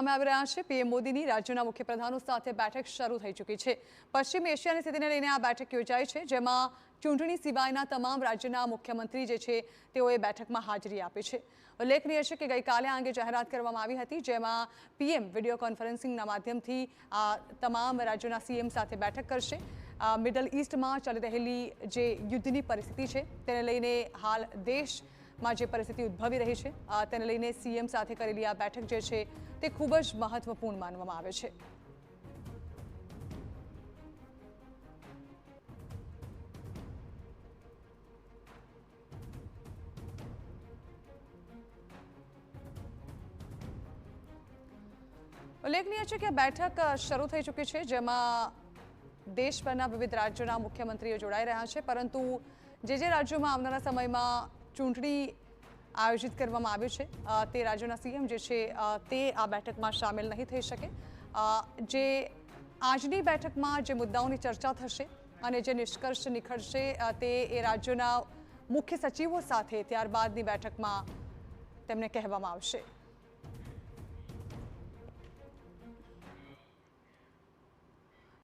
સામે આવી રહ્યા છે। પીએમ મોદીની રાજ્યોના મુખ્યપ્રધાનો સાથે બેઠક શરૂ થઈ ચૂકી છે। પશ્ચિમ એશિયાની સ્થિતિને લઈને આ બેઠક યોજાઈ છે, જેમાં ચૂંટણી સિવાયના તમામ રાજ્યના મુખ્યમંત્રી જે છે તેઓએ બેઠકમાં હાજરી આપી છે। ઉલ્લેખનીય છે કે ગઈકાલે આ અંગે જાહેરાત કરવામાં આવી હતી, જેમાં પીએમ વિડીયો કોન્ફરન્સિંગના માધ્યમથી તમામ રાજ્યોના સીએમ સાથે બેઠક કરશે। મિડલ ઈસ્ટમાં ચાલી રહેલી જે યુદ્ધની પરિસ્થિતિ છે તેને લઈને હાલ દેશમાં જે પરિસ્થિતિ ઉદ્ભવી રહી છે તેને લઈને સીએમ સાથે કરેલી આ બેઠક જે છે તે ખૂબ જ મહત્વપૂર્ણ માનવામાં આવે છે। ઉલ્લેખનીય છે કે બેઠક શરૂ થઈ ચૂકી છે, જેમાં દેશભરના વિવિધ રાજ્યોના મુખ્યમંત્રીઓ જોડાઈ રહ્યા છે, પરંતુ જે રાજ્યોમાં આવનારા સમયમાં ચૂંટણી આયોજિત કરવામાં આવ્યું છે તે રાજ્યોના સીએમ જે છે તે આ બેઠકમાં સામેલ નહીં થઈ શકે। જે આજની બેઠકમાં જે મુદ્દાઓની ચર્ચા થશે અને જે નિષ્કર્ષ નીકળશે તે એ રાજ્યોના મુખ્ય સચિવો સાથે ત્યારબાદની બેઠકમાં તેમને કહેવામાં આવશે।